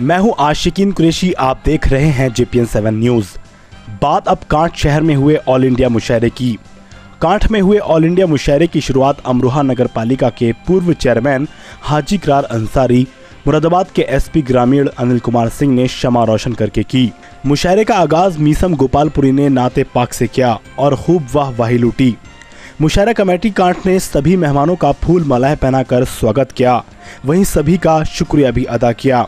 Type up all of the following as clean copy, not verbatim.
मैं हूं आशिकीन कुरैशी, आप देख रहे हैं JPN 7 न्यूज। बात अब कांठ शहर में हुए ऑल इंडिया मुशायरे की। कांठ में हुए ऑल इंडिया मुशायरे की शुरुआत अमरोहा नगर पालिका के पूर्व चेयरमैन हाजी इकरार अंसारी, मुरादाबाद के SP ग्रामीण अनिल कुमार सिंह ने शमा रोशन करके की। मुशायरे का आगाज मीसम गोपालपुरी ने नाते पाक से किया और खूब वाहवाही लूटी। मुशायरा कमेटी कांठ ने सभी मेहमानों का फूल मालाएं पहनाकर स्वागत किया, वहीं सभी का शुक्रिया भी अदा किया।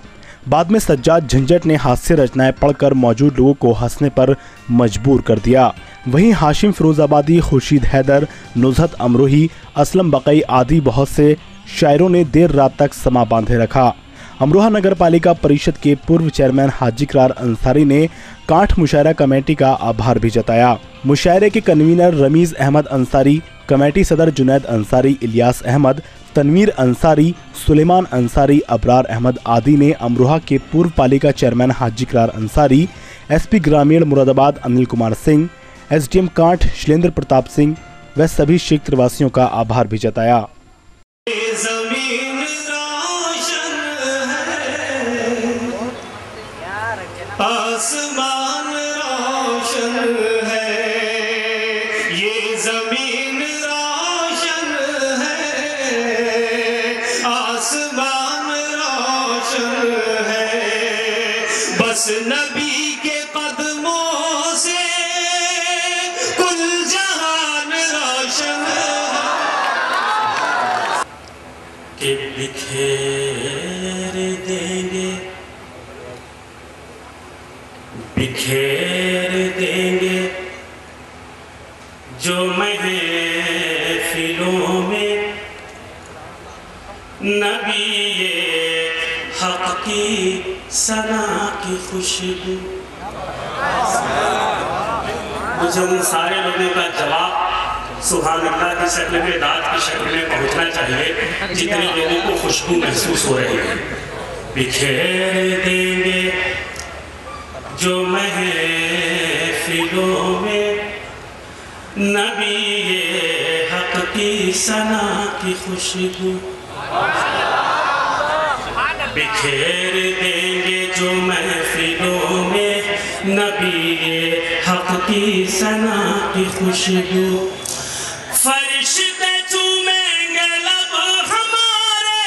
बाद में सज्जाद झंझट ने हास्य रचनाएं पढ़कर मौजूद लोगों को हंसने पर मजबूर कर दिया। वहीं हाशिम फिरोजाबादी, खुर्शीद हैदर, नुज़हत अमरोही, असलम बकई आदि बहुत से शायरों ने देर रात तक समा बांधे रखा। अमरोहा नगर पालिका परिषद के पूर्व चेयरमैन हाजी इकरार अंसारी ने कांठ मुशायरा कमेटी का आभार भी जताया। मुशायरे के कन्वीनर रमीज अहमद अंसारी, कमेटी सदर जुनैद अंसारी, इलियास अहमद, तनवीर अंसारी, सुलेमान अंसारी, अबरार अहमद आदि ने अमरोहा के पूर्व पालिका चेयरमैन हाजी इकरार अंसारी, SP ग्रामीण मुरादाबाद अनिल कुमार सिंह, SDM कांठ शैलेंद्र प्रताप सिंह व सभी क्षेत्रवासियों का आभार भी जताया। आसमान रोशन है, ये जमीन रोशन है, आसमान रोशन है, बस नबी के कदमों से कुल जहान रोशन है। कि बिखेर देंगे, बिखेर देंगे जो महफिलों में नबी ये हक की सना की खुशबू। मुझे उन सारे लोगों का जवाब सुभान अल्लाह की शक्ल में, दाद की शक्ल में पहुंचना चाहिए जितने लोगों को खुशबू महसूस हो रही है। बिखेर देंगे जो महफिलों में नबी ये हक की सना की खुशबू। बिखेर देंगे जो महफिलों में नबी ये हक की सना की खुशबू। फरिश्ते चूमेंगे लब हमारे,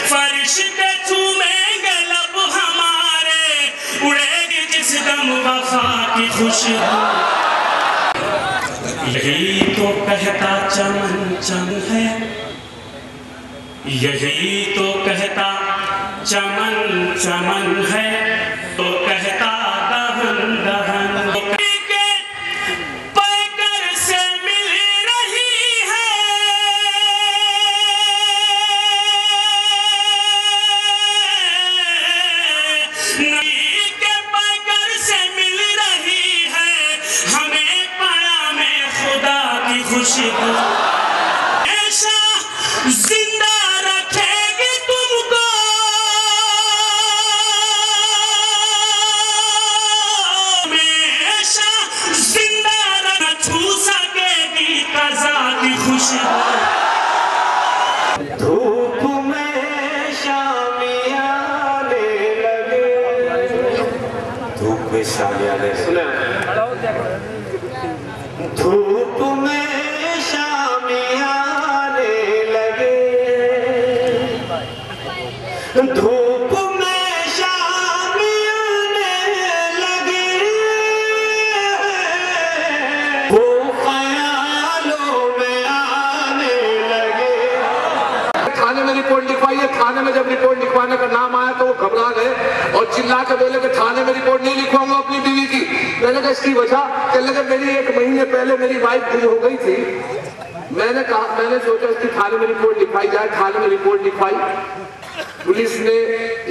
फरिश्ते चूमेंगे लब हमारे, उड़ेगी जिस दम वफा की खुशबू। यही तो कहता चमन चमन है, यही तो कहता चमन चमन है, तो कहता दहन दहन के पैकर से मिल रही है, नबी के पैकर से मिल रही है, हमें पाया में खुदा की खुशबू। ऐसा जिंदा रखेगी तुमको, हमेशा जिंदा रख छू सकेगी कज़ा की खुशबू। धूप में शामी आने लगे, धूप में शामी आने सुना, धूप में शामी आने लगे, धूप में शामी आने लगे, वो ख्यालों में आने लगे। थाने में रिपोर्ट लिखवाई है। थाने में जब रिपोर्ट लिखवाने का नाम आया तो वो घबरा गए और चिल्ला के बोले कि थाने में रिपोर्ट नहीं लिखवाऊंगा अपनी बीवी की। मैंने कहा इसकी वजह, कहने लगे मेरी 1 महीने पहले मेरी वाइफ गुम हो गई थी। मैंने कहा, मैंने सोचा इसकी थाने में रिपोर्ट लिखवाई जाए। थाने में रिपोर्ट लिखवाई, पुलिस ने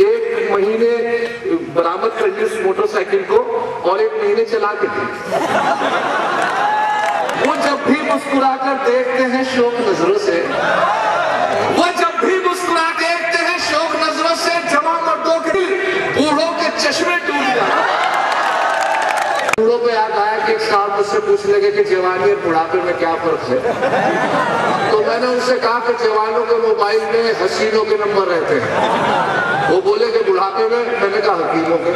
1 महीने बरामद कर ली उस मोटरसाइकिल को और 1 महीने चला के दी। वो जब भी मुस्कुराकर देखते हैं शौक नजरों से, वो जब भी मुस्कुरा देखते हैं शौक नजरों से, जवान मर्दों के बूढ़ों के चश्मे टूट जाते। बूढ़ों को याद आया कि एक साहब मुझसे पूछ पूछने लगे कि जवानी और बुढ़ापे में क्या फर्क है। तो मैंने उनसे कहा कि जवानों के मोबाइल में हसीनों के नंबर रहते हैं, वो बोले कि बुढ़ापे में, मैंने कहा हकीमों के।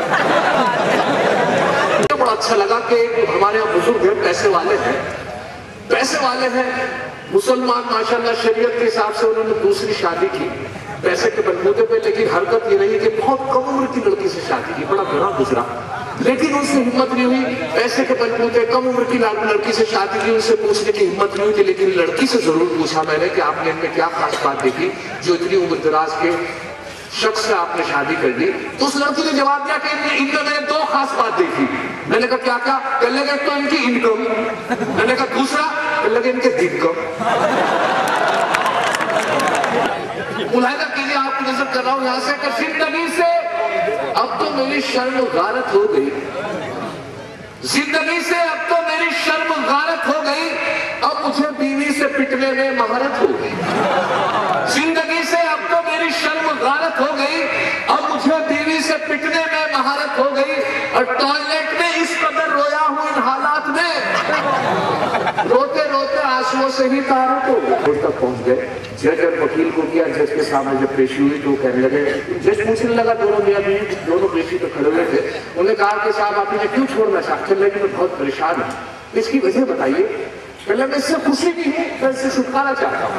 बड़ा अच्छा लगा कि हमारे यहाँ बुजुर्ग हैं, पैसे वाले हैं, मुसलमान माशाल्लाह शरीयत के हिसाब से उन्होंने दूसरी शादी की पैसे के बलबूते पे, लेकिन हरकत ये रही कि बहुत कम उम्र की लड़की से शादी की, बड़ा बुरा गुजरा। लेकिन उनसे हिम्मत नहीं हुई, पैसे के बलबूते कम उम्र की लड़की से शादी की, उनसे पूछने की हिम्मत नहीं हुई। लेकिन लड़की से जरूर पूछा मैंने कि आपने इनमें क्या खास बात देखी जो इतनी उम्र दराज के शख्स से आपने शादी कर दी। तो उस लड़की ने जवाब दिया कि इनमें मैंने दो खास बात देखी। मैंने कहा क्या क्या? कहने लगे तो इनकी इनकम, मैंने कहा दूसरा? कहने लगे इनके दिनकम। मुलाहिदा कीजिए, आपकी नजर कर रहा हूं यहां से कि जिंदगी से अब तो मेरी शर्म गारत हो गई, जिंदगी से अब तो मेरी शर्म गारत हो गई, अब मुझे बीवी से पिटने में महारत हो गई। जिंदगी से अब तो मेरी शर्म गारत हो गई, अब मुझे बीवी से पिटने में महारत हो गई। और टॉयलेट में इस कदर रोया हूं इन हालात में, रोते रोते आंसुओं से ही तारत हो गई। कोर्ट तक पहुंच गए, जज और वकील को किया, जज के सामने जब पेशी हुई तो कहने लगे, जज पूछने लगा दोनों मियां बीवी, दोनों पेशी तो खड़े हुए थे, उन्होंने कहा कि साहब आप इन्हें क्यों छोड़ना चाहते हैं? लेकिन मैं बहुत परेशान हूं, इसकी वजह बताइए। पहले मैं इससे खुशी की हूँ, मैं इससे छुटकारा चाहता हूँ।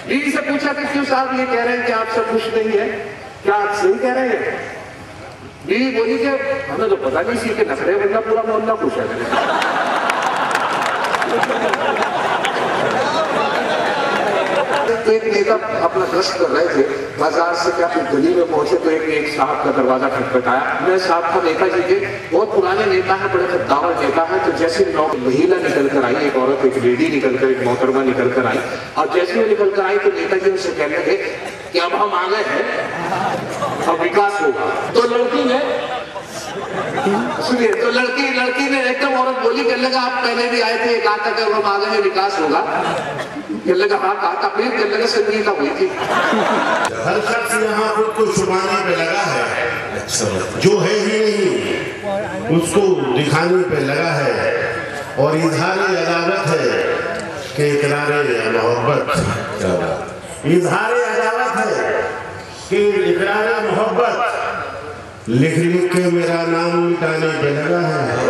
बीवी से पूछा कि क्यों साहब ये कह रहे हैं कि आप सब खुश नहीं है, क्या आप सही कह रहे हैं? बीवी बोली कि हमें तो पता नहीं सी के नखरे, वरना पूरा मोहल्ला खुश है। तो एक नेता अपना गश्त कर रहे थे, बाजार से क्या फिर गली में पहुंचे तो एक साहब का दरवाजा खटखटाया। मैं साहब था नेताजी के, बहुत पुराने नेता है, बड़े कद्दावर नेता है। तो जैसे महिला निकल कर आई, एक औरत, एक लेडी निकल कर, एक मोहतरमा निकल कर आई, और जैसे वो निकल कर आई तो नेताजी उनसे कहने लगे कि अब हम आ गए हैं, अब विकास होगा। तो लड़की ने सुनिए, तो लड़की ने एकदम औरत बोली, कहने लगा आप पहले भी आए थे, कहा था कि हम आ गए हैं, विकास होगा। कहने लगा हाँ कहा था, फिर कहने लगा संगीता हुई थी। हर शख्स यहाँ खुद को छुपाने पे लगा है, जो है ही नहीं उसको दिखाने पे लगा है, और इजहार अदावत है कि इकरार मोहब्बत, इजहार अदावत है कि इकरार मोहब्बत लिख लिख के मेरा नाम मिटाने पे लगा है।